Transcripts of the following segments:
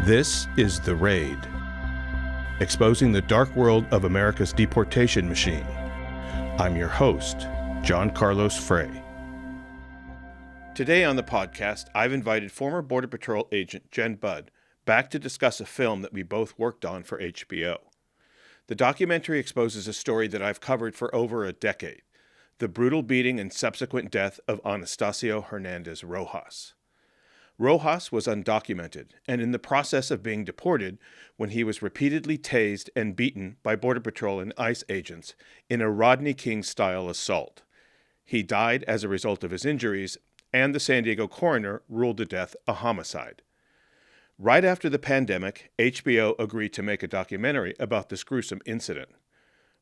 This is The Raid, exposing the dark world of America's deportation machine. I'm your host, John Carlos Frey. Today on the podcast, I've invited former Border Patrol agent Jenn Budd back to discuss a film that we both worked on for HBO. The documentary exposes a story that I've covered for over a decade, the brutal beating and subsequent death of Anastasio Rojos. Rojos was undocumented and in the process of being deported when he was repeatedly tased and beaten by Border Patrol and ICE agents in a Rodney King-style assault. He died as a result of his injuries, and the San Diego coroner ruled the death a homicide. Right after the pandemic, HBO agreed to make a documentary about this gruesome incident.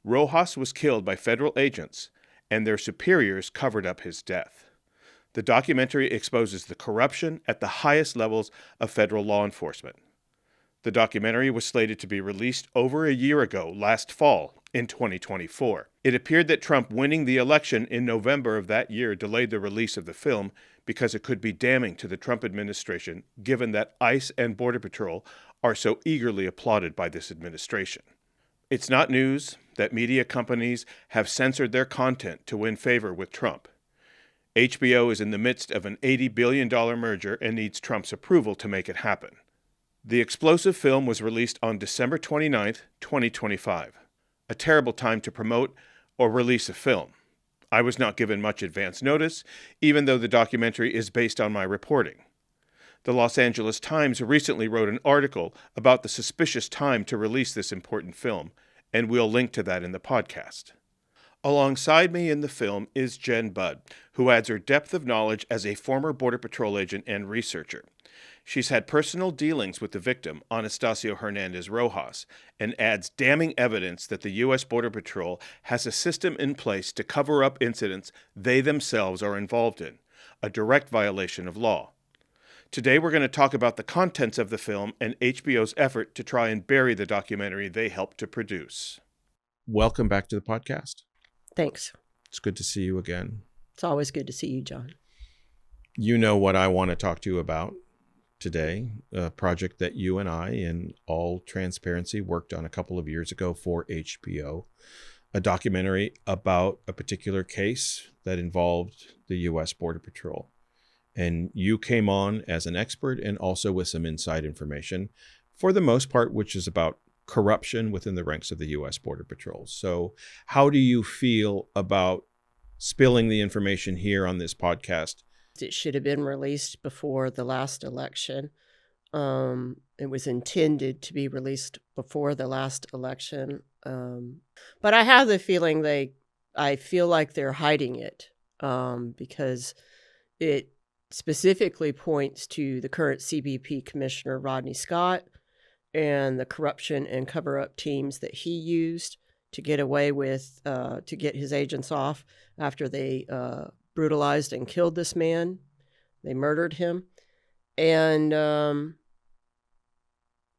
Rojos was killed by federal agents, and their superiors covered up his death. The documentary exposes the corruption at the highest levels of federal law enforcement. The documentary was slated to be released over a year ago, last fall, in 2024. It appeared that Trump winning the election in November of that year delayed the release of the film because it could be damning to the Trump administration, given that ICE and Border Patrol are so eagerly applauded by this administration. It's not news that media companies have censored their content to win favor with Trump. HBO is in the midst of an $80 billion merger and needs Trump's approval to make it happen. The explosive film was released on December 29, 2025. A terrible time to promote or release a film. I was not given much advance notice, even though the documentary is based on my reporting. The Los Angeles Times recently wrote an article about the suspicious time to release this important film, and we'll link to that in the podcast. Alongside me in the film is Jenn Budd, who adds her depth of knowledge as a former Border Patrol agent and researcher. She's had personal dealings with the victim, Anastasio Rojos, and adds damning evidence that the U.S. Border Patrol has a system in place to cover up incidents they themselves are involved in, a direct violation of law. Today we're going to talk about the contents of the film and HBO's effort to try and bury the documentary they helped to produce. Welcome back to the podcast. Thanks. It's good to see you again. It's always good to see you, John. You know what I want to talk to you about today, a project that you and I, in all transparency, worked on a couple of years ago for HBO, a documentary about a particular case that involved the U.S. Border Patrol. And you came on as an expert and also with some inside information, for the most part, which is about corruption within the ranks of the U.S. Border Patrol. So how do you feel about spilling the information here on this podcast? It should have been released before the last election. It was intended to be released before the last election. But I have the feeling I feel like they're hiding it because it specifically points to the current CBP Commissioner, Rodney Scott, and the corruption and cover-up teams that he used to get away with, to get his agents off after they brutalized and killed this man. They murdered him. And,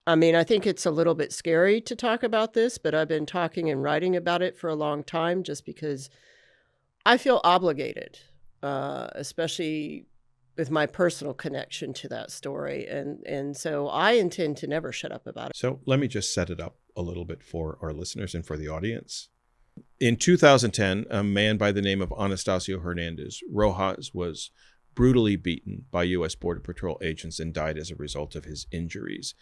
I think it's a little bit scary to talk about this, but I've been talking and writing about it for a long time just because I feel obligated, especially with my personal connection to that story. And so I intend to never shut up about it. So let me just set it up a little bit for our listeners and for the audience. In 2010, a man by the name of Anastasio Rojos was brutally beaten by U.S. Border Patrol agents and died as a result of his injuries.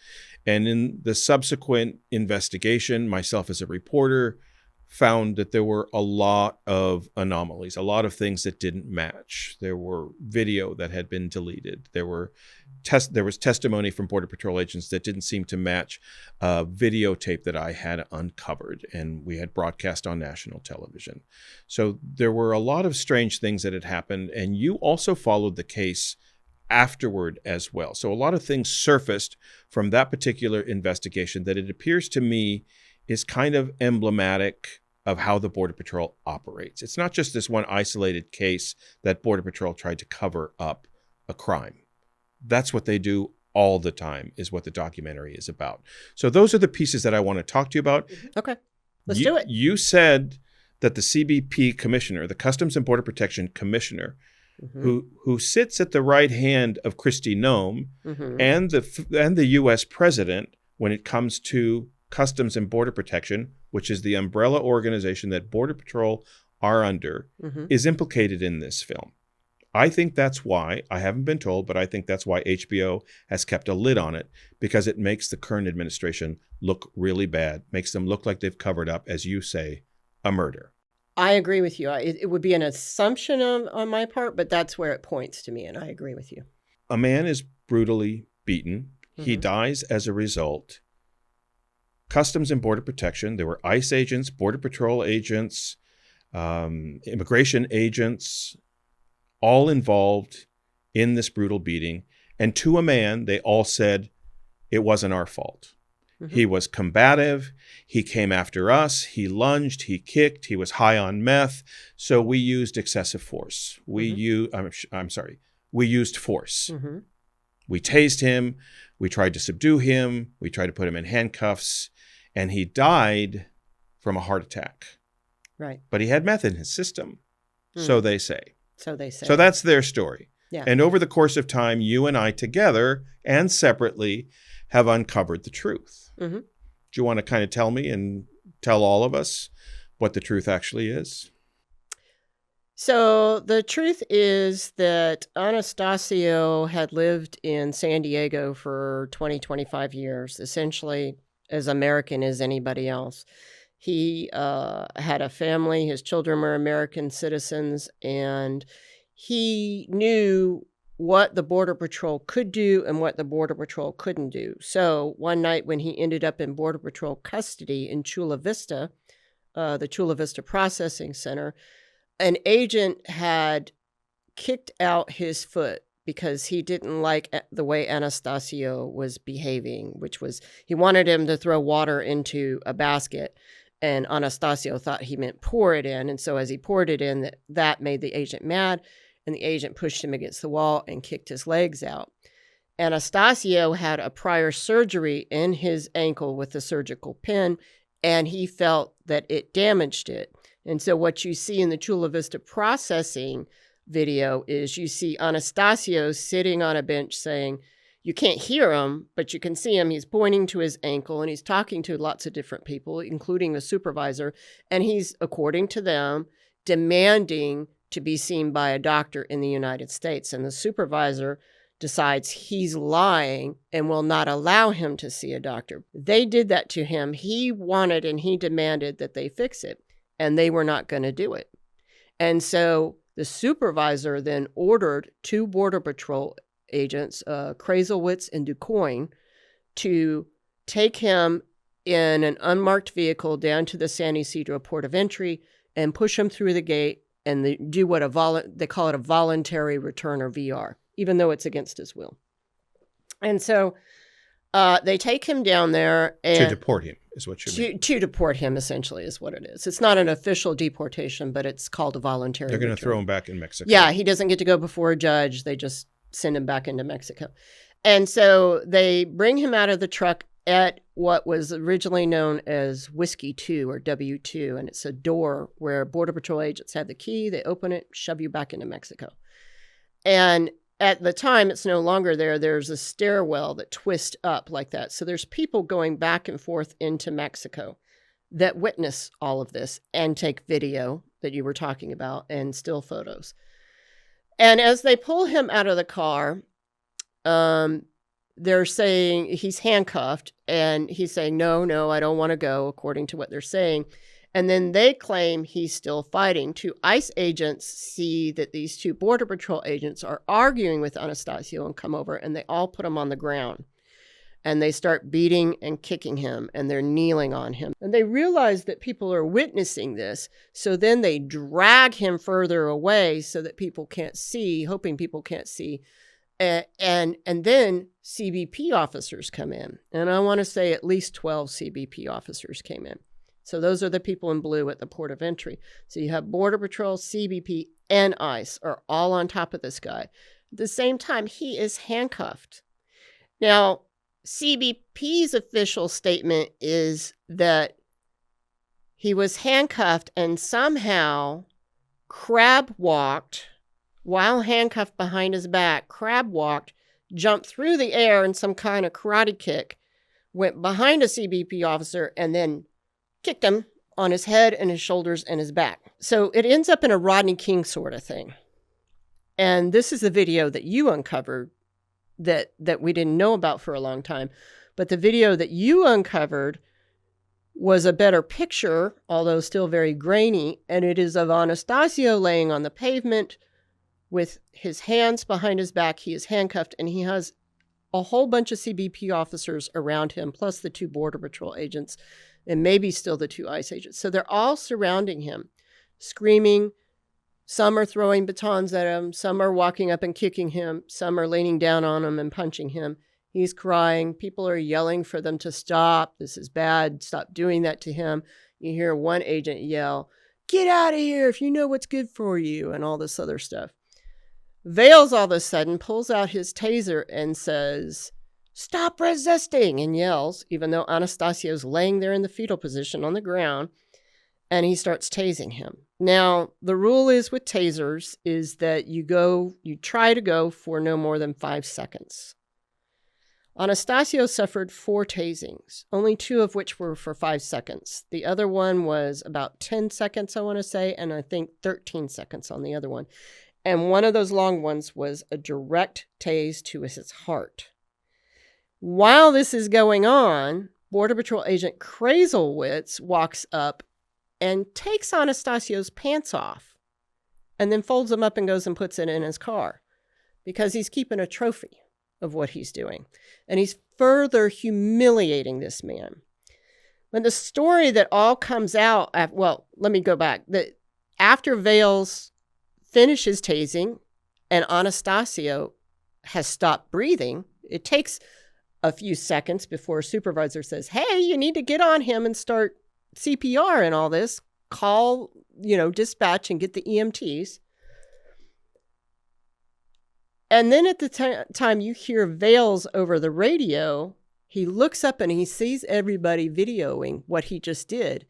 And in the subsequent investigation, myself as a reporter found that there were a lot of anomalies, a lot of things that didn't match. There were video that had been deleted. There was testimony from Border Patrol agents that didn't seem to match videotape that I had uncovered and we had broadcast on national television. So there were a lot of strange things that had happened, and you also followed the case afterward as well. So a lot of things surfaced from that particular investigation that it appears to me is kind of emblematic of how the Border Patrol operates. It's not just this one isolated case that Border Patrol tried to cover up a crime. That's what they do all the time, is what the documentary is about. So those are the pieces that I want to talk to you about. Okay, let's do it. You said that the CBP commissioner, the Customs and Border Protection commissioner, who sits at the right hand of Kristi Noem and the U.S. president when it comes to Customs and Border Protection, which is the umbrella organization that Border Patrol are under, is implicated in this film. I think that's why, I haven't been told, but I think that's why HBO has kept a lid on it, because it makes the current administration look really bad, makes them look like they've covered up, as you say, a murder. I agree with you. It would be an assumption on my part, but that's where it points to me, and I agree with you. A man is brutally beaten. He dies as a result. Customs and Border Protection, there were ICE agents, Border Patrol agents, immigration agents, all involved in this brutal beating. And to a man, they all said, it wasn't our fault. He was combative. He came after us. He lunged. He kicked. He was high on meth. So we used excessive force. We used force. We tased him. We tried to subdue him. We tried to put him in handcuffs. And he died from a heart attack. Right. But he had meth in his system. So they say. So they say. So that's their story. Yeah. And over the course of time, you and I together and separately have uncovered the truth. Do you want to kind of tell me and tell all of us what the truth actually is? So the truth is that Anastasio had lived in San Diego for 25 years, essentially as American as anybody else. He had a family. His children were American citizens, and he knew what the Border Patrol could do and what the Border Patrol couldn't do. So one night when he ended up in Border Patrol custody in Chula Vista, the Chula Vista Processing Center, an agent had kicked out his foot because he didn't like the way Anastasio was behaving, which was he wanted him to throw water into a basket, and Anastasio thought he meant pour it in. And so as he poured it in, that made the agent mad. And the agent pushed him against the wall and kicked his legs out. Anastasio had a prior surgery in his ankle with a surgical pin, and he felt that it damaged it. And so what you see in the Chula Vista processing video is you see Anastasio sitting on a bench saying, you can't hear him, but you can see him. He's pointing to his ankle, and he's talking to lots of different people, including the supervisor. And he's, according to them, demanding to be seen by a doctor in the United States. And the supervisor decides he's lying and will not allow him to see a doctor. They did that to him. He wanted and he demanded that they fix it, and they were not going to do it. And so the supervisor then ordered 2 Border Patrol agents, Kraselwitz and DuCoin, to take him in an unmarked vehicle down to the San Ysidro port of entry and push him through the gate and they do what they call it a voluntary return, or VR, even though it's against his will. And so they take him down there. And to deport him is what you mean. To deport him, essentially, is what it is. It's not an official deportation, but it's called a voluntary return. They're going to throw him back in Mexico. Yeah, he doesn't get to go before a judge. They just send him back into Mexico. And so they bring him out of the truck at what was originally known as Whiskey 2 or W2. And it's a door where Border Patrol agents have the key. They open it, shove you back into Mexico. And at the time, it's no longer there. There's a stairwell that twists up like that. So there's people going back and forth into Mexico that witness all of this and take video that you were talking about and still photos. And as they pull him out of the car, they're saying he's handcuffed, and he's saying, no, I don't want to go, according to what they're saying. And then they claim he's still fighting. 2 ICE agents see that these 2 Border Patrol agents are arguing with Anastasio and come over, and they all put him on the ground. And they start beating and kicking him, and they're kneeling on him. And they realize that people are witnessing this, so then they drag him further away so that people can't see, hoping people can't see. And then CBP officers come in. And I want to say at least 12 CBP officers came in. So those are the people in blue at the port of entry. So you have Border Patrol, CBP, and ICE are all on top of this guy. At the same time, he is handcuffed. Now, CBP's official statement is that he was handcuffed and somehow crab walked while handcuffed behind his back, crab walked, jumped through the air in some kind of karate kick, went behind a CBP officer, and then kicked him on his head and his shoulders and his back. So it ends up in a Rodney King sort of thing. And this is the video that you uncovered that we didn't know about for a long time. But the video that you uncovered was a better picture, although still very grainy. And it is of Anastasio laying on the pavement with his hands behind his back. He is handcuffed, and he has a whole bunch of CBP officers around him, plus the 2 Border Patrol agents, and maybe still the 2 ICE agents. So they're all surrounding him, screaming. Some are throwing batons at him. Some are walking up and kicking him. Some are leaning down on him and punching him. He's crying. People are yelling for them to stop. This is bad. Stop doing that to him. You hear one agent yell, "Get out of here if you know what's good for you," and all this other stuff. Vales all of a sudden pulls out his taser and says, "Stop resisting," and yells, even though Anastasio's laying there in the fetal position on the ground, and he starts tasing him. Now, the rule is with tasers is that you try to go for no more than 5 seconds. Anastasio suffered 4 tasings, only 2 of which were for 5 seconds. The other one was about 10 seconds, I want to say, and I think 13 seconds on the other one. And one of those long ones was a direct tase to his heart. While this is going on, Border Patrol agent Kraselwitz walks up and takes Anastasio's pants off and then folds them up and goes and puts it in his car because he's keeping a trophy of what he's doing. And he's further humiliating this man. But the story that all comes out, well, let me go back. After Vales finishes tasing and Anastasio has stopped breathing, it takes a few seconds before a supervisor says, "Hey, you need to get on him and start CPR and all this. Call, dispatch and get the EMTs." And then at the time you hear Vales over the radio, he looks up and he sees everybody videoing what he just did.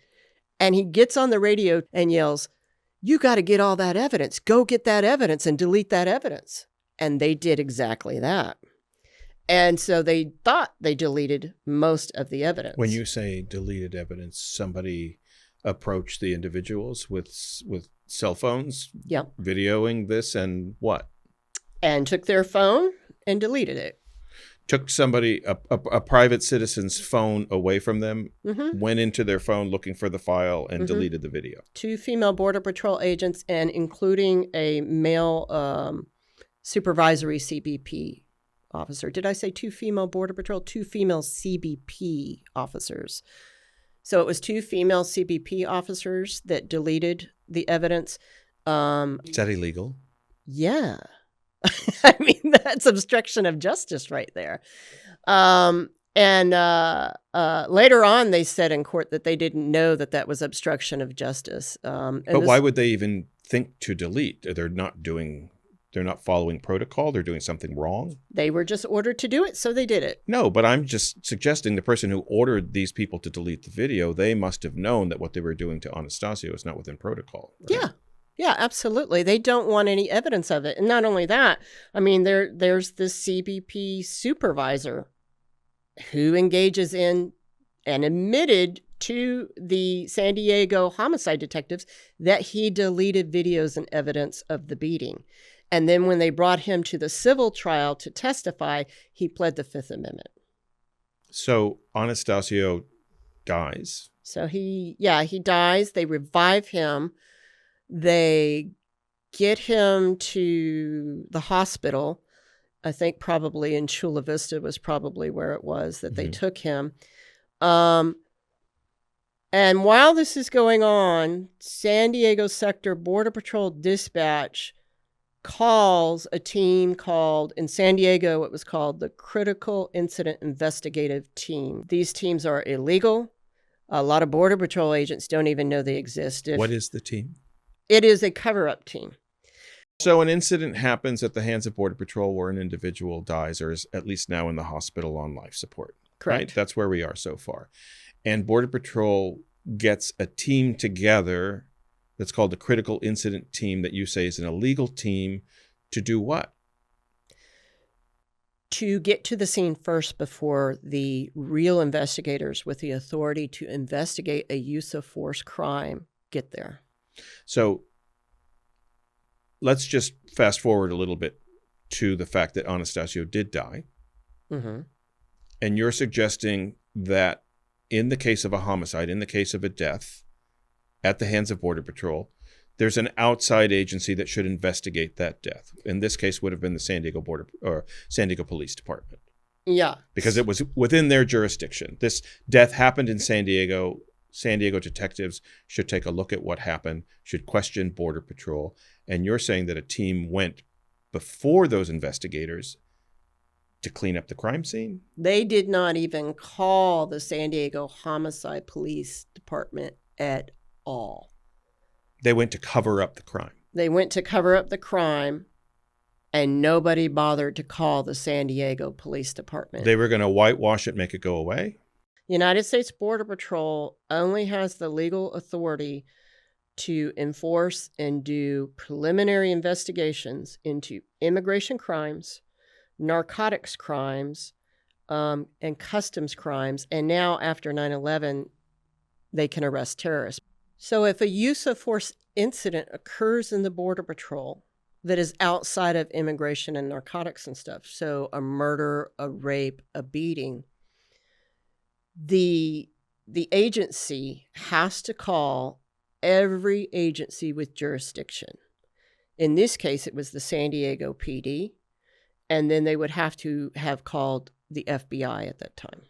And he gets on the radio and yells, "You got to get all that evidence. Go get that evidence and delete that evidence." And they did exactly that. And so they thought they deleted most of the evidence. When you say deleted evidence, somebody approached the individuals with cell phones, Yep, videoing this, and what? and took their phone and deleted it. Took somebody, a private citizen's phone away from them, Mm-hmm. went into their phone looking for the file, and deleted the video. 2 female Border Patrol agents, and including a male supervisory CBP officer. Did I say 2 female Border Patrol? 2 female CBP officers. So it was 2 female CBP officers that deleted the evidence. Is that illegal? Yeah. I mean, that's obstruction of justice right there. And later on, they said in court that they didn't know that was obstruction of justice. But why would they even think to delete? They're not following protocol. They're doing something wrong. They were just ordered to do it, so they did it. No, but I'm just suggesting the person who ordered these people to delete the video, they must have known that what they were doing to Anastasio is not within protocol. Right? Yeah, absolutely. They don't want any evidence of it. And not only that, I mean, there's this CBP supervisor who engages in and admitted to the San Diego homicide detectives that he deleted videos and evidence of the beating. And then when they brought him to the civil trial to testify, he pled the Fifth Amendment. So Anastasio dies. So he dies. They revive him. They get him to the hospital. I think probably in Chula Vista was probably where it was that they took him. And while this is going on, San Diego Sector Border Patrol Dispatch calls a team called, in San Diego, it was called the Critical Incident Investigative Team. These teams are illegal. A lot of Border Patrol agents don't even know they exist. What is the team? It is a cover-up team. So an incident happens at the hands of Border Patrol where an individual dies or is at least now in the hospital on life support. Correct. Right? That's where we are so far. And Border Patrol gets a team together that's called the Critical Incident Team that you say is an illegal team To do what? To get to the scene first before the real investigators with the authority to investigate a use of force crime get there. So let's just fast forward a little bit to the fact that Anastasio did die. Mm-hmm. And you're suggesting that in the case of a homicide, in the case of a death at the hands of Border Patrol, there's an outside agency that should investigate that death. In this case, would have been the San Diego Police Department. Yeah. Because it was within their jurisdiction. This death happened in San Diego. San Diego detectives should take a look at what happened, should question Border Patrol. And you're saying that a team went before those investigators to clean up the crime scene? They did not even call the San Diego Homicide Police Department at all. They went to cover up the crime. They went to cover up the crime, and nobody bothered to call the San Diego Police Department. They were going to whitewash it, make it go away? United States Border Patrol only has the legal authority to enforce and do preliminary investigations into immigration crimes, narcotics crimes, and customs crimes. And now, after 9/11, they can arrest terrorists. So if a use of force incident occurs in the Border Patrol that is outside of immigration and narcotics and stuff, so a murder, a rape, a beating, the agency has to call every agency with jurisdiction. In this case, it was the San Diego PD, and then they would have to have called the FBI at that time.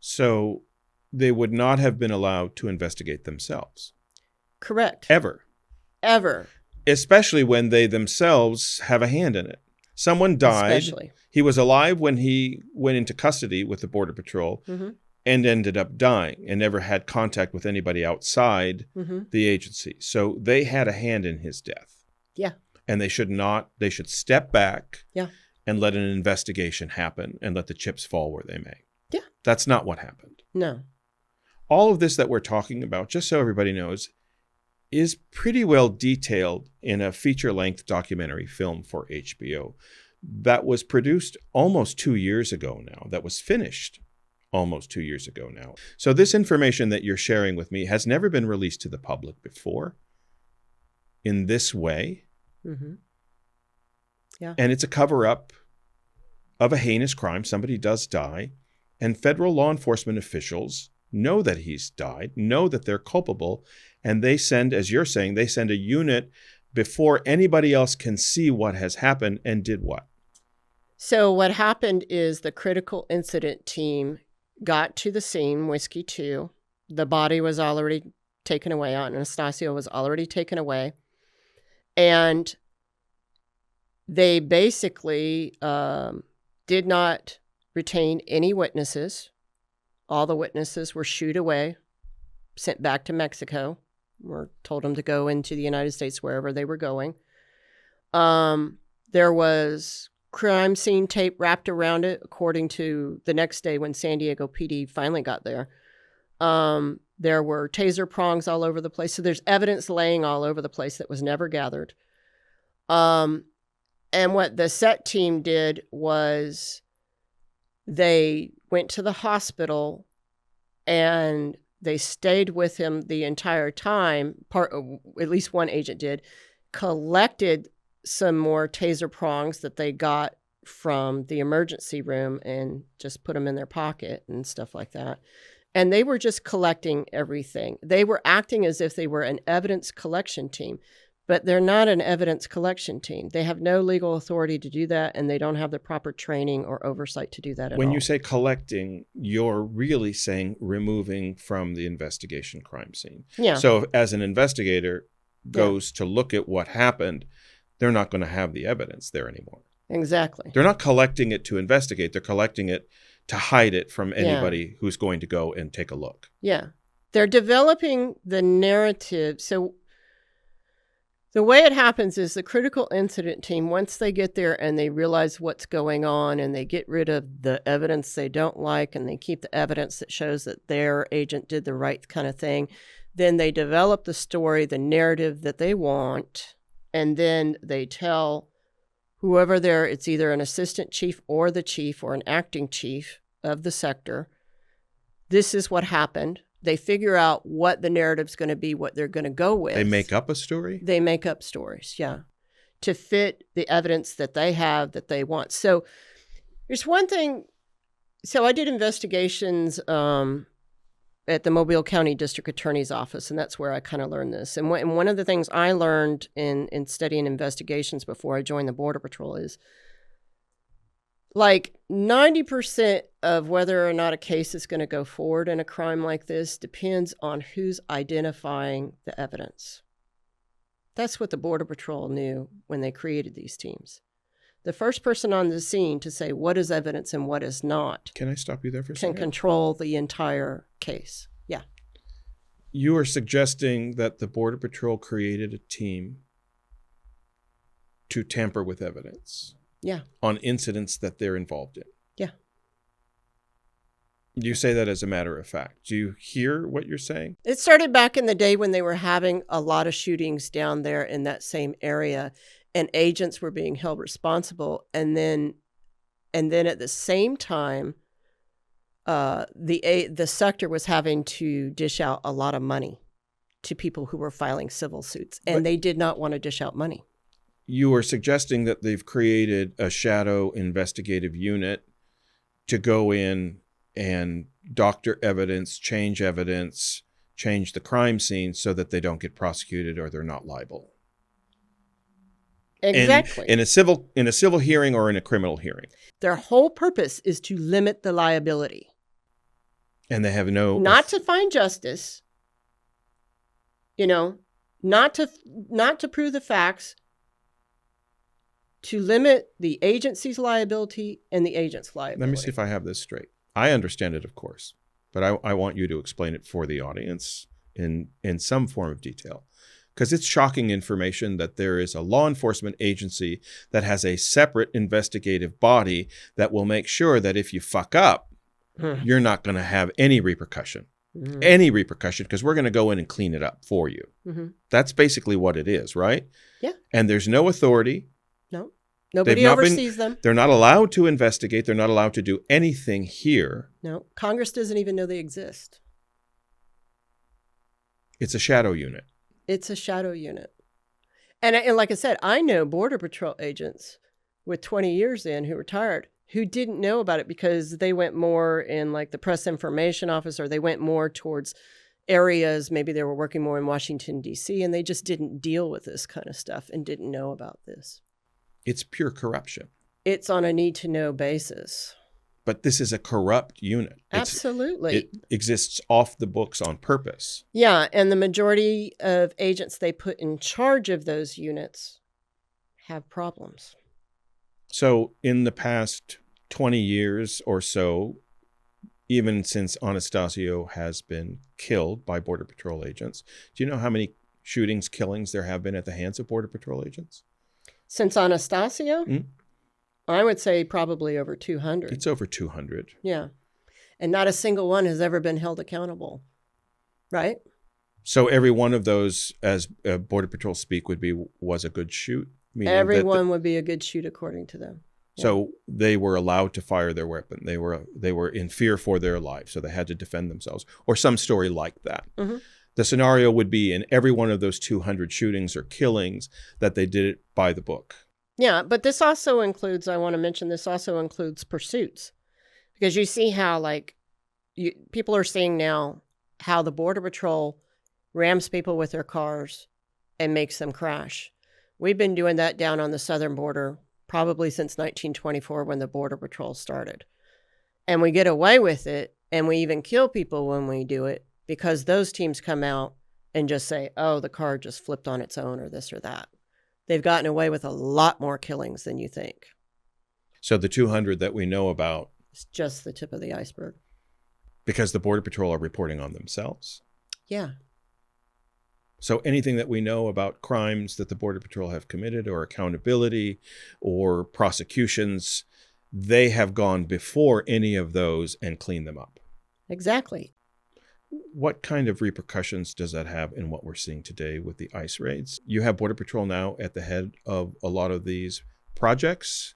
So they would not have been allowed to investigate themselves. Correct. Ever. Especially when they themselves have a hand in it. Someone died. Especially. He was alive when he went into custody with the Border Patrol and ended up dying and never had contact with anybody outside the agency. So they had a hand in his death. Yeah. And they should step back Yeah. and let an investigation happen and let the chips fall where they may. Yeah. That's not what happened. No. All of this that we're talking about, just so everybody knows, is pretty well detailed in a feature-length documentary film for HBO that was produced almost 2 years ago now, that was finished almost 2 years ago now. So this information that you're sharing with me has never been released to the public before in this way. Mm-hmm. Yeah. And it's a cover-up of a heinous crime. Somebody does die. And federal law enforcement officials know that he's died, know that they're culpable, and they send, as you're saying, they send a unit before anybody else can see what has happened and did what? So what happened is the critical incident team got to the scene, Whiskey 2. The body was already taken away. Anastasio was already taken away. And they basically did not retain any witnesses. All the witnesses were shooed away, sent back to Mexico, or told them to go into the United States wherever they were going. There was crime scene tape wrapped around it, according to the next day when San Diego PD finally got there. There were taser prongs all over the place. So there's evidence laying all over the place that was never gathered. And what the set team did was they went to the hospital and they stayed with him the entire time. At least one agent did, collected some more taser prongs that they got from the emergency room and just put them in their pocket and stuff like that. And they were just collecting everything. They were acting as if they were an evidence collection team, but they're not an evidence collection team. They have no legal authority to do that, and they don't have the proper training or oversight to do that at all. When you say collecting, you're really saying removing from the investigation crime scene. Yeah. So as an investigator goes to look at what happened, they're not going to have the evidence there anymore. Exactly. They're not collecting it to investigate. They're collecting it to hide it from anybody who's going to go and take a look. Yeah. They're developing the narrative. So the way it happens is the critical incident team, once they get there and they realize what's going on and they get rid of the evidence they don't like and they keep the evidence that shows that their agent did the right kind of thing, then they develop the story, the narrative that they want, and then they tell whoever there, it's either an assistant chief or an acting chief of the sector, this is what happened. They figure out what the narrative's going to be, what they're going to go with. They make up a story? They make up stories, yeah, to fit the evidence that they have that they want. So there's one thing. So I did investigations at the Mobile County District Attorney's Office, and that's where I kind of learned this. And one of the things I learned in studying investigations before I joined the Border Patrol is like 90% of whether or not a case is going to go forward in a crime like this depends on who's identifying the evidence. That's what the Border Patrol knew when they created these teams. The first person on the scene to say what is evidence and what is not. Can I stop you there for a second? Can control the entire case. Yeah. You are suggesting that the Border Patrol created a team to tamper with evidence. Yeah. On incidents that they're involved in. Yeah. You say that as a matter of fact. Do you hear what you're saying? It started back in the day when they were having a lot of shootings down there in that same area, and agents were being held responsible. And then at the same time, the sector was having to dish out a lot of money to people who were filing civil suits, and they did not want to dish out money. You are suggesting that they've created a shadow investigative unit to go in and doctor evidence, change the crime scene so that they don't get prosecuted or they're not liable. Exactly. In a civil hearing or in a criminal hearing. Their whole purpose is to limit the liability. And they have not to find justice, not to prove the facts, to limit the agency's liability and the agent's liability. Let me see if I have this straight. I understand it, of course, but I want you to explain it for the audience in some form of detail. Because it's shocking information that there is a law enforcement agency that has a separate investigative body that will make sure that if you fuck up, you're not going to have any repercussion. Because we're going to go in and clean it up for you. Mm-hmm. That's basically what it is, right? Yeah. And there's no authority. No. Nobody oversees them. They're not allowed to investigate. They're not allowed to do anything here. No. Congress doesn't even know they exist. It's a shadow unit. It's a shadow unit. And like I said, I know Border Patrol agents with 20 years in who retired who didn't know about it because they went more in like the press information office, or they went more towards areas. Maybe they were working more in Washington, D.C., and they just didn't deal with this kind of stuff and didn't know about this. It's pure corruption. It's on a need-to-know basis. But this is a corrupt unit. Absolutely. It exists off the books on purpose. Yeah, and the majority of agents they put in charge of those units have problems. So in the past 20 years or so, even since Anastasio has been killed by Border Patrol agents, do you know how many shootings, killings there have been at the hands of Border Patrol agents? Since Anastasio? Mm-hmm. I would say probably over 200. It's over 200. Yeah. And not a single one has ever been held accountable. Right? So every one of those, as Border Patrol speak, was a good shoot? Everyone would be a good shoot according to them. Yeah. So they were allowed to fire their weapon. They were in fear for their lives, so they had to defend themselves. Or some story like that. Mm-hmm. The scenario would be in every one of those 200 shootings or killings that they did it by the book. Yeah, but this also includes, I want to mention, this also includes pursuits. Because you see how, people are seeing now how the Border Patrol rams people with their cars and makes them crash. We've been doing that down on the southern border probably since 1924 when the Border Patrol started. And we get away with it, and we even kill people when we do it because those teams come out and just say, oh, the car just flipped on its own or this or that. They've gotten away with a lot more killings than you think. So the 200 that we know about... It's just the tip of the iceberg. Because the Border Patrol are reporting on themselves? Yeah. So anything that we know about crimes that the Border Patrol have committed or accountability or prosecutions, they have gone before any of those and cleaned them up. Exactly. What kind of repercussions does that have in what we're seeing today with the ICE raids? You have Border Patrol now at the head of a lot of these projects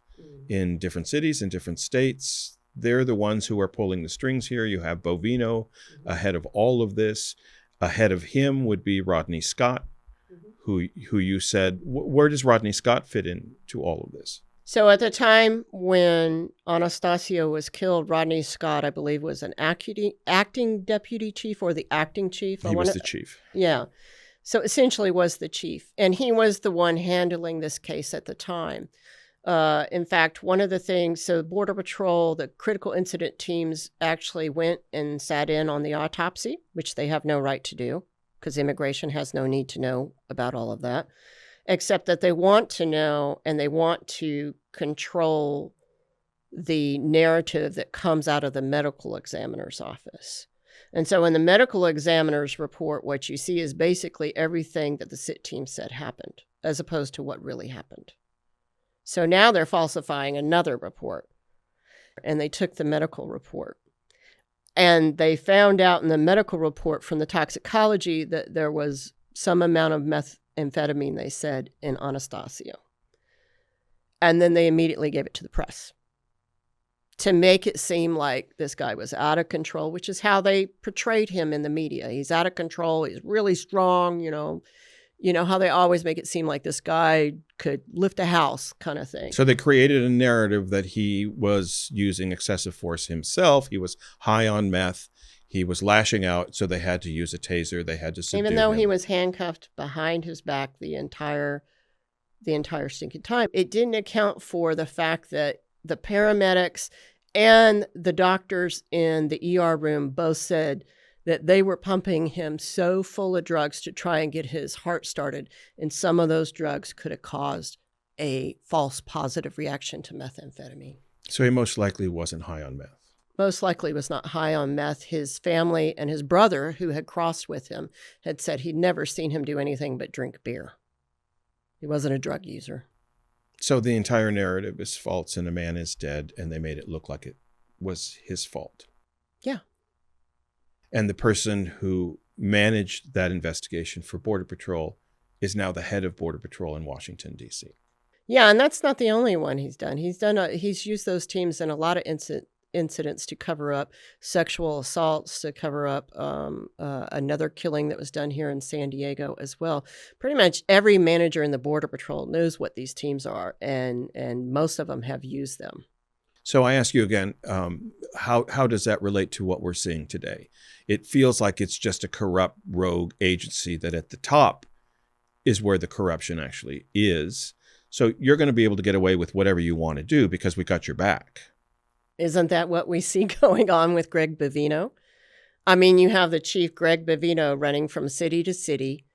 in different cities, in different states. They're the ones who are pulling the strings here. You have Bovino ahead of all of this. Ahead of him would be Rodney Scott, who you said, where does Rodney Scott fit into all of this? So at the time when Anastasio was killed, Rodney Scott, I believe, was an acting deputy chief or the acting chief. He was the chief. Yeah. So essentially was the chief. And he was the one handling this case at the time. In fact, one of the things, so Border Patrol, the critical incident teams actually went and sat in on the autopsy, which they have no right to do because immigration has no need to know about all of that. Except that they want to know and they want to control the narrative that comes out of the medical examiner's office. And so in the medical examiner's report, what you see is basically everything that the SIT team said happened, as opposed to what really happened. So now they're falsifying another report. And they took the medical report. And they found out in the medical report from the toxicology that there was some amount of methamphetamine, they said, in Anastasio. And then they immediately gave it to the press to make it seem like this guy was out of control, which is how they portrayed him in the media. He's out of control. He's really strong, you know how they always make it seem like this guy could lift a house kind of thing. So they created a narrative that he was using excessive force himself. He was high on meth. He was lashing out, so they had to use a taser. They had to subdue Even though him. he was handcuffed behind his back the entire stinking time. It didn't account for the fact that the paramedics and the doctors in the ER room both said that they were pumping him so full of drugs to try and get his heart started, and some of those drugs could have caused a false positive reaction to methamphetamine. So he most likely wasn't high on meth. Most likely was not high on meth. His family and his brother, who had crossed with him, had said he'd never seen him do anything but drink beer. He wasn't a drug user. So the entire narrative is false and a man is dead, and they made it look like it was his fault. Yeah. And the person who managed that investigation for Border Patrol is now the head of Border Patrol in Washington, D.C. Yeah, and that's not the only one he's done. He's used those teams in a lot of incidents to cover up sexual assaults, to cover up another killing that was done here in San Diego as well. Pretty much every manager in the Border Patrol knows what these teams are, and most of them have used them. So I ask you again, how does that relate to what we're seeing today? It feels like it's just a corrupt rogue agency that at the top is where the corruption actually is. So you're going to be able to get away with whatever you want to do because we got your back. Isn't that what we see going on with Greg Bovino? I mean, you have the chief, Greg Bovino, running from city to city,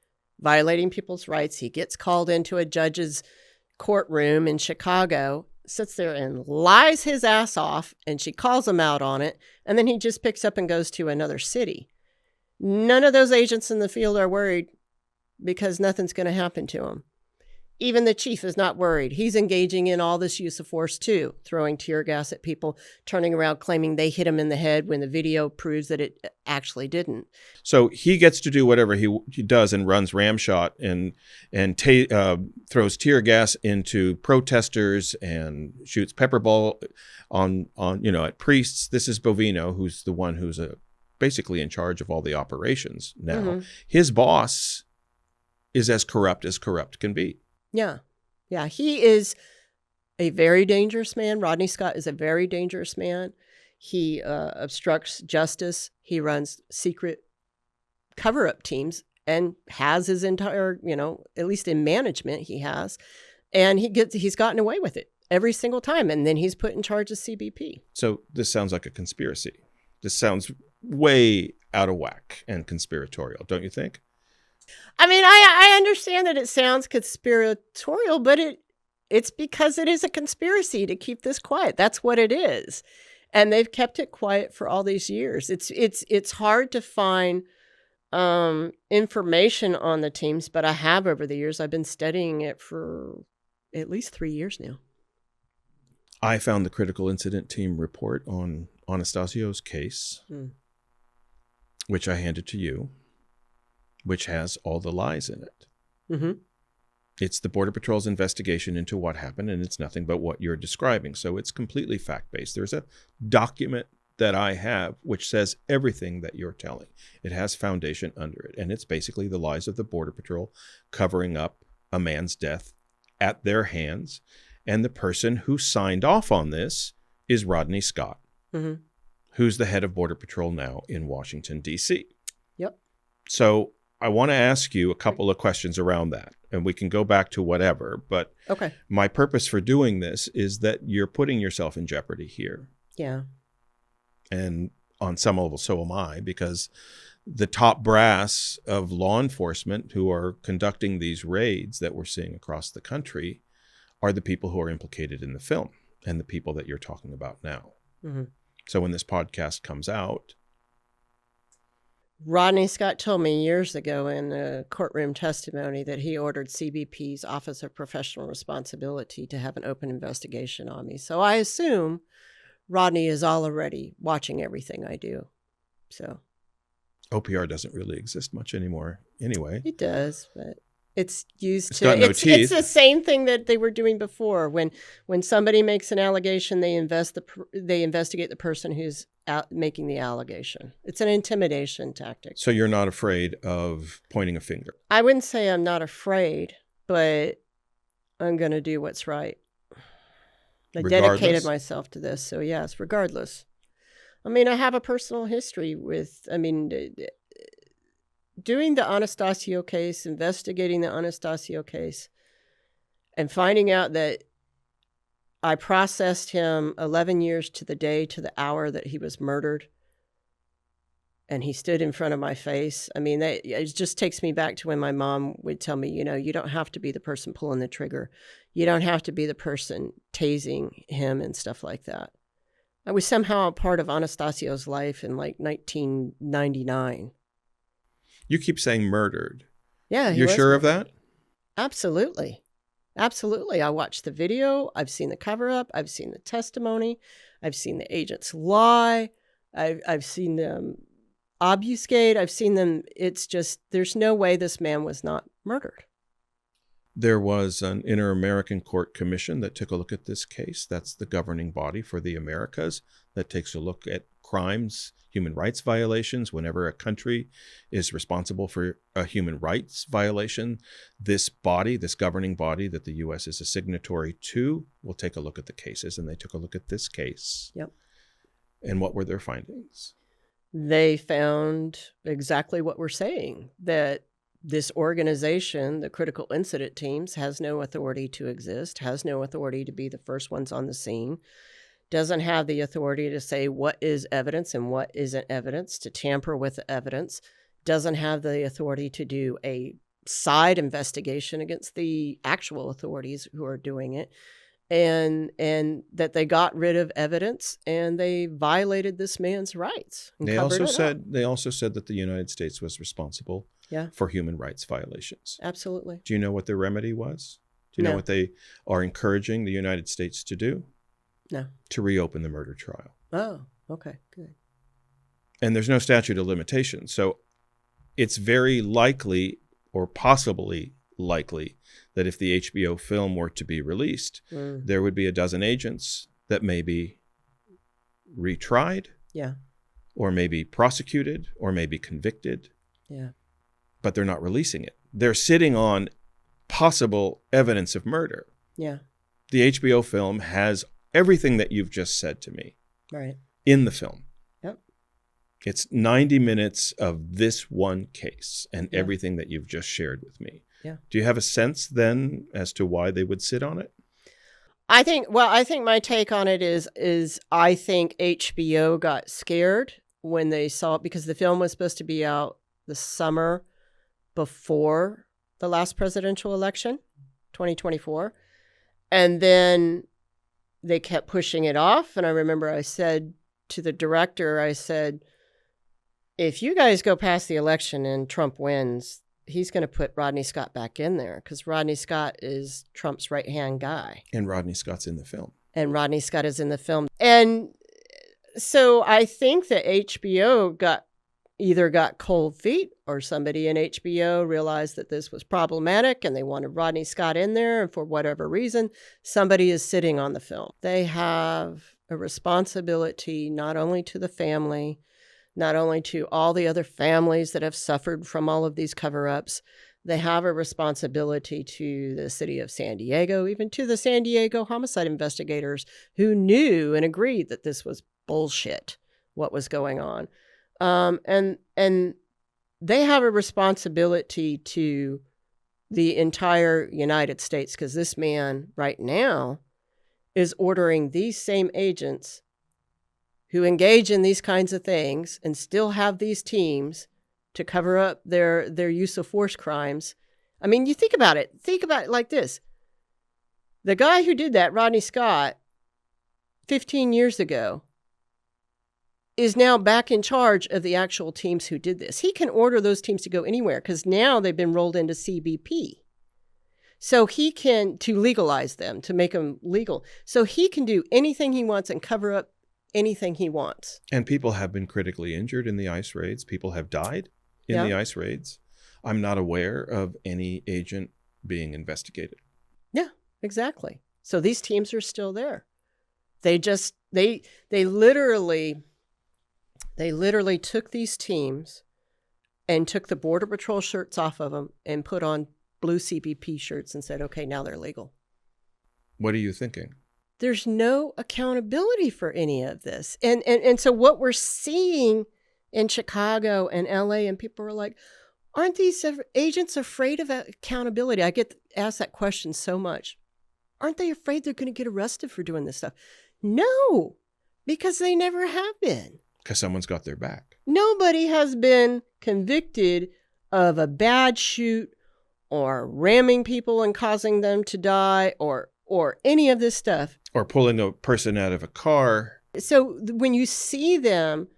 violating people's rights. He gets called into a judge's courtroom in Chicago, sits there and lies his ass off, and she calls him out on it, and then he just picks up and goes to another city. None of those agents in the field are worried because nothing's going to happen to him. Even the chief is not worried. He's engaging in all this use of force too, throwing tear gas at people, turning around claiming they hit him in the head when the video proves that it actually didn't. So he gets to do whatever he does and runs ramshot and throws tear gas into protesters and shoots pepper ball on at priests. This is Bovino, who's the one who's basically in charge of all the operations now. Mm-hmm. His boss is as corrupt can be. Yeah. Yeah. He is a very dangerous man. Rodney Scott is a very dangerous man. He obstructs justice. He runs secret cover-up teams and has his entire, at least in management, he has. And he's gotten away with it every single time. And then he's put in charge of CBP. So this sounds like a conspiracy. This sounds way out of whack and conspiratorial, don't you think? I mean, I understand that it sounds conspiratorial, but it's because it is a conspiracy to keep this quiet. That's what it is. And they've kept it quiet for all these years. It's hard to find information on the teams, but I have over the years. I've been studying it for at least 3 years now. I found the critical incident team report on Anastasio's case. which I handed to you, which has all the lies in it. Mm-hmm. It's the Border Patrol's investigation into what happened, and it's nothing but what you're describing. So it's completely fact-based. There's a document that I have which says everything that you're telling. It has foundation under it, and it's basically the lies of the Border Patrol covering up a man's death at their hands. And the person who signed off on this is Rodney Scott, Mm-hmm. who's the head of Border Patrol now in Washington, D.C. Yep. So I want to ask you a couple of questions around that, and we can go back to whatever. But Okay. my purpose for doing this is that you're putting yourself in jeopardy here. Yeah. And on some level, so am I, because the top brass of law enforcement who are conducting these raids that we're seeing across the country are the people who are implicated in the film and the people that you're talking about now. Mm-hmm. So when this podcast comes out, Rodney Scott told me years ago in a courtroom testimony that he ordered CBP's Office of Professional Responsibility to have an open investigation on me. So I assume Rodney is already watching everything I do. So OPR doesn't really exist much anymore anyway. it does, but it's used It's to got no it's teeth. the same thing that they were doing before. When somebody makes an allegation, they investigate the person who's making the allegation. It's an intimidation tactic. So you're not afraid of pointing a finger. I wouldn't say I'm not afraid, but I'm going to do what's right. I dedicated Regardless? myself to this, so yes, regardless. I mean, I have a personal history with, doing the Anastasio case, investigating the Anastasio case, and finding out that I processed him 11 years to the day, to the hour that he was murdered, and he stood in front of my face. I mean, it just takes me back to when my mom would tell me, you don't have to be the person pulling the trigger. You don't have to be the person tasing him and stuff like that. I was somehow a part of Anastasio's life in like 1999. You keep saying murdered. Yeah. You're sure of that? Absolutely. Absolutely. I watched the video. I've seen the cover up. I've seen the testimony. I've seen the agents lie. I've seen them obfuscate. I've seen them. It's just, there's no way this man was not murdered. There was an Inter-American Court Commission that took a look at this case. That's the governing body for the Americas that takes a look at crimes, human rights violations. Whenever a country is responsible for a human rights violation, this body, this governing body that the U.S. is a signatory to, will take a look at the cases. And they took a look at this case. Yep. And what were their findings? They found exactly what we're saying, that this organization, the critical incident teams, has no authority to exist, has no authority to be the first ones on the scene, doesn't have the authority to say what is evidence and what isn't evidence, to tamper with the evidence, doesn't have the authority to do a side investigation against the actual authorities who are doing it, and that they got rid of evidence and they violated this man's rights. They also said that the United States was responsible for human rights violations. Absolutely. Do you know what their remedy was? Do you know what they are encouraging the United States to do? No. To reopen the murder trial. Oh, okay, good. And there's no statute of limitations. So it's very likely, or possibly likely, that if the HBO film were to be released, there would be a dozen agents that may be retried, or maybe prosecuted, or maybe convicted. Yeah. But they're not releasing it. They're sitting on possible evidence of murder. Yeah. The HBO film has everything that you've just said to me in the film. Yep. It's 90 minutes of this one case and everything that you've just shared with me. Yeah. Do you have a sense then as to why they would sit on it? I think my take on it is I think HBO got scared when they saw it, because the film was supposed to be out the summer before the last presidential election, 2024. And then they kept pushing it off. And I remember I said to the director, if you guys go past the election and Trump wins, he's going to put Rodney Scott back in there, because Rodney Scott is Trump's right-hand guy. And Rodney Scott's in the film. And Rodney Scott is in the film. And so I think that HBO got, either got cold feet or somebody in HBO realized that this was problematic and they wanted Rodney Scott in there. And for whatever reason, somebody is sitting on the film. They have a responsibility not only to the family, not only to all the other families that have suffered from all of these cover-ups. They have a responsibility to the city of San Diego, even to the San Diego homicide investigators who knew and agreed that this was bullshit, what was going on. And they have a responsibility to the entire United States, because this man right now is ordering these same agents who engage in these kinds of things and still have these teams to cover up their use of force crimes. I mean, you think about it. Think about it like this. The guy who did that, Rodney Scott, 15 years ago, is now back in charge of the actual teams who did this. He can order those teams to go anywhere because now they've been rolled into CBP. So he can, to legalize them, to make them legal. So he can do anything he wants and cover up anything he wants. And people have been critically injured in the ICE raids. People have died in the ICE raids. I'm not aware of any agent being investigated. Yeah, exactly. So these teams are still there. They just, they literally took these teams and took the Border Patrol shirts off of them and put on blue CBP shirts and said, okay, now they're legal. What are you thinking? There's no accountability for any of this. And so what we're seeing in Chicago and LA, and people are like, aren't these agents afraid of accountability? I get asked that question so much. Aren't they afraid they're going to get arrested for doing this stuff? No, because they never have been. Because someone's got their back. Nobody has been convicted of a bad shoot or ramming people and causing them to die or any of this stuff. Or pulling a person out of a car. So when you see them,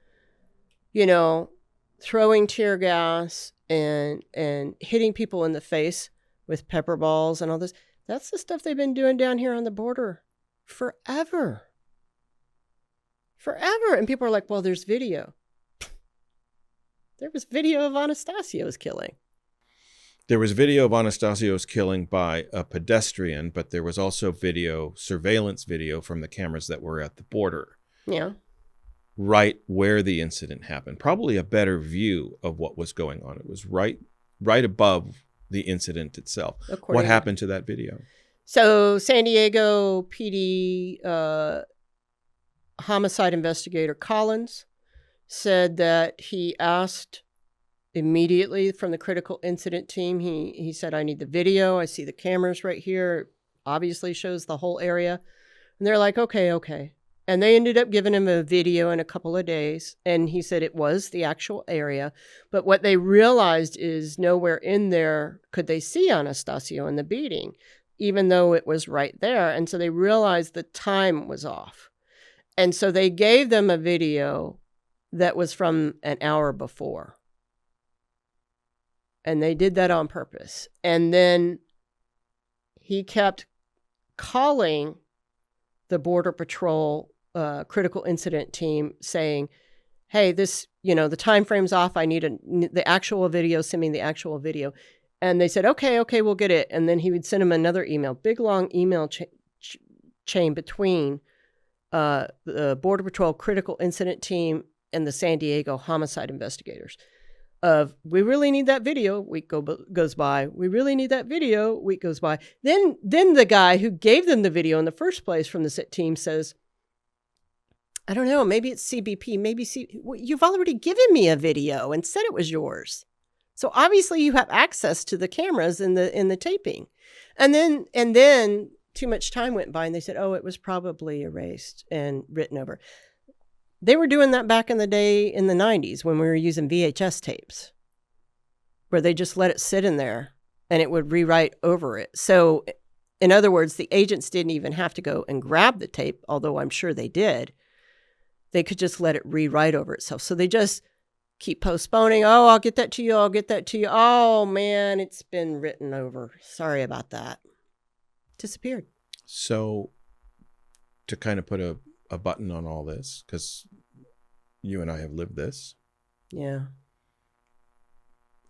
throwing tear gas and hitting people in the face with pepper balls and all this, that's the stuff they've been doing down here on the border forever. Forever. And people are like, well, there's video. There was video of Anastasio's killing. There was video of Anastasio's killing by a pedestrian, but there was also surveillance video from the cameras that were at the border. Yeah. Right where the incident happened. Probably a better view of what was going on. It was right above the incident itself. What happened to that video? So San Diego PD homicide investigator Collins said that he asked immediately from the critical incident team, he said, I need the video. I see the cameras right here. It obviously shows the whole area. And they're like, okay. And they ended up giving him a video in a couple of days. And he said it was the actual area. But what they realized is nowhere in there could they see Anastasio in the beating, even though it was right there. And so they realized the time was off. And so they gave them a video that was from an hour before. And they did that on purpose. And then he kept calling the Border Patrol critical incident team saying, hey, this, the time frame's off. I need the actual video. Send me the actual video. And they said, okay, we'll get it. And then he would send him another email, big, long email chain between the Border Patrol critical incident team and the San Diego homicide investigators. We really need that video. Week goes by. We really need that video. Week goes by. Then the guy who gave them the video in the first place from the team says, I don't know, maybe it's CBP, maybe you've already given me a video and said it was yours. So obviously you have access to the cameras in the taping. And then too much time went by and they said, oh, it was probably erased and written over. They were doing that back in the day in the 90s when we were using VHS tapes, where they just let it sit in there and it would rewrite over it. So in other words, the agents didn't even have to go and grab the tape, although I'm sure they did. They could just let it rewrite over itself. So they just keep postponing. Oh, I'll get that to you. I'll get that to you. Oh, man, it's been written over. Sorry about that. Disappeared. So to kind of put a button on all this, because you and I have lived this. Yeah.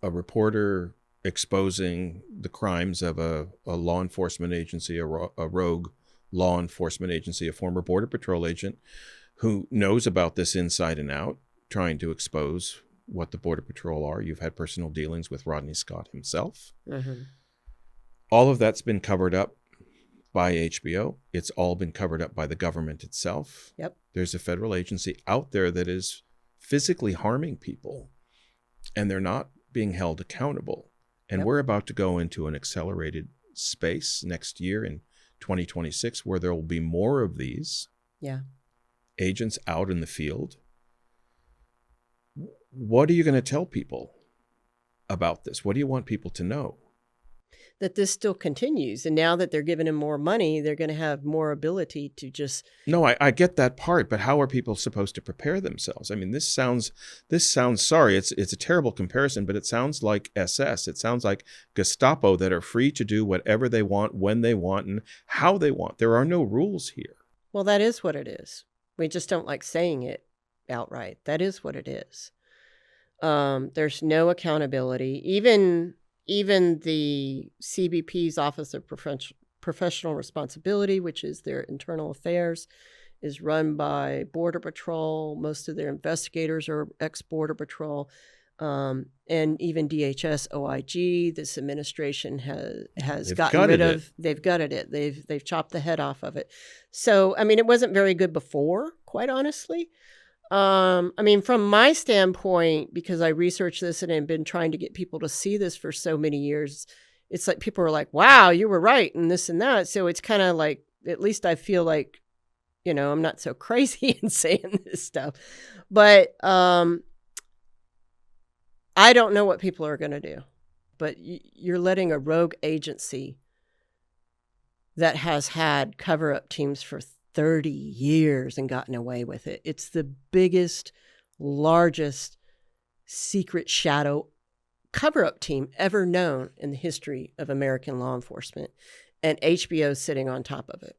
a reporter exposing the crimes of a law enforcement agency, a rogue law enforcement agency, a former Border Patrol agent who knows about this inside and out, trying to expose what the Border Patrol are. You've had personal dealings with Rodney Scott himself. Mm-hmm. All of that's been covered up by HBO. It's all been covered up by the government itself. Yep. There's a federal agency out there that is physically harming people, and they're not being held accountable. And Yep. We're about to go into an accelerated space next year in 2026 where there will be more of these agents out in the field. What are you going to tell people about this? What do you want people to know? That this still continues. And now that they're giving him more money, they're going to have more ability to just... No, I get that part, but how are people supposed to prepare themselves? I mean, this sounds sorry, it's a terrible comparison, but it sounds like SS. It sounds like Gestapo that are free to do whatever they want, when they want, and how they want. There are no rules here. Well, that is what it is. We just don't like saying it outright. That is what it is. There's no accountability. Even the CBP's Office of Professional Responsibility, which is their internal affairs, is run by Border Patrol. Most of their investigators are ex-Border Patrol. And even DHS, OIG, this administration has gotten rid of. They've gutted it. They've chopped the head off of it. So, I mean, it wasn't very good before, quite honestly. I mean, from my standpoint, because I researched this and have been trying to get people to see this for so many years, it's like people are like, wow, you were right, and this and that. So it's kind of like, at least I feel like, I'm not so crazy in saying this stuff. But I don't know what people are going to do. But you're letting a rogue agency that has had cover-up teams for 30 years and gotten away with it. It's the biggest, largest secret shadow cover-up team ever known in the history of American law enforcement. And HBO's sitting on top of it.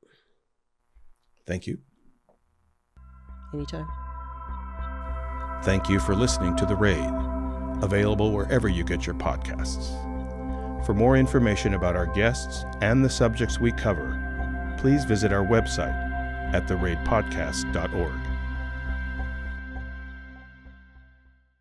Thank you. Anytime. Thank you for listening to The Raid, available wherever you get your podcasts. For more information about our guests and the subjects we cover, please visit our website at theraidpodcast.org.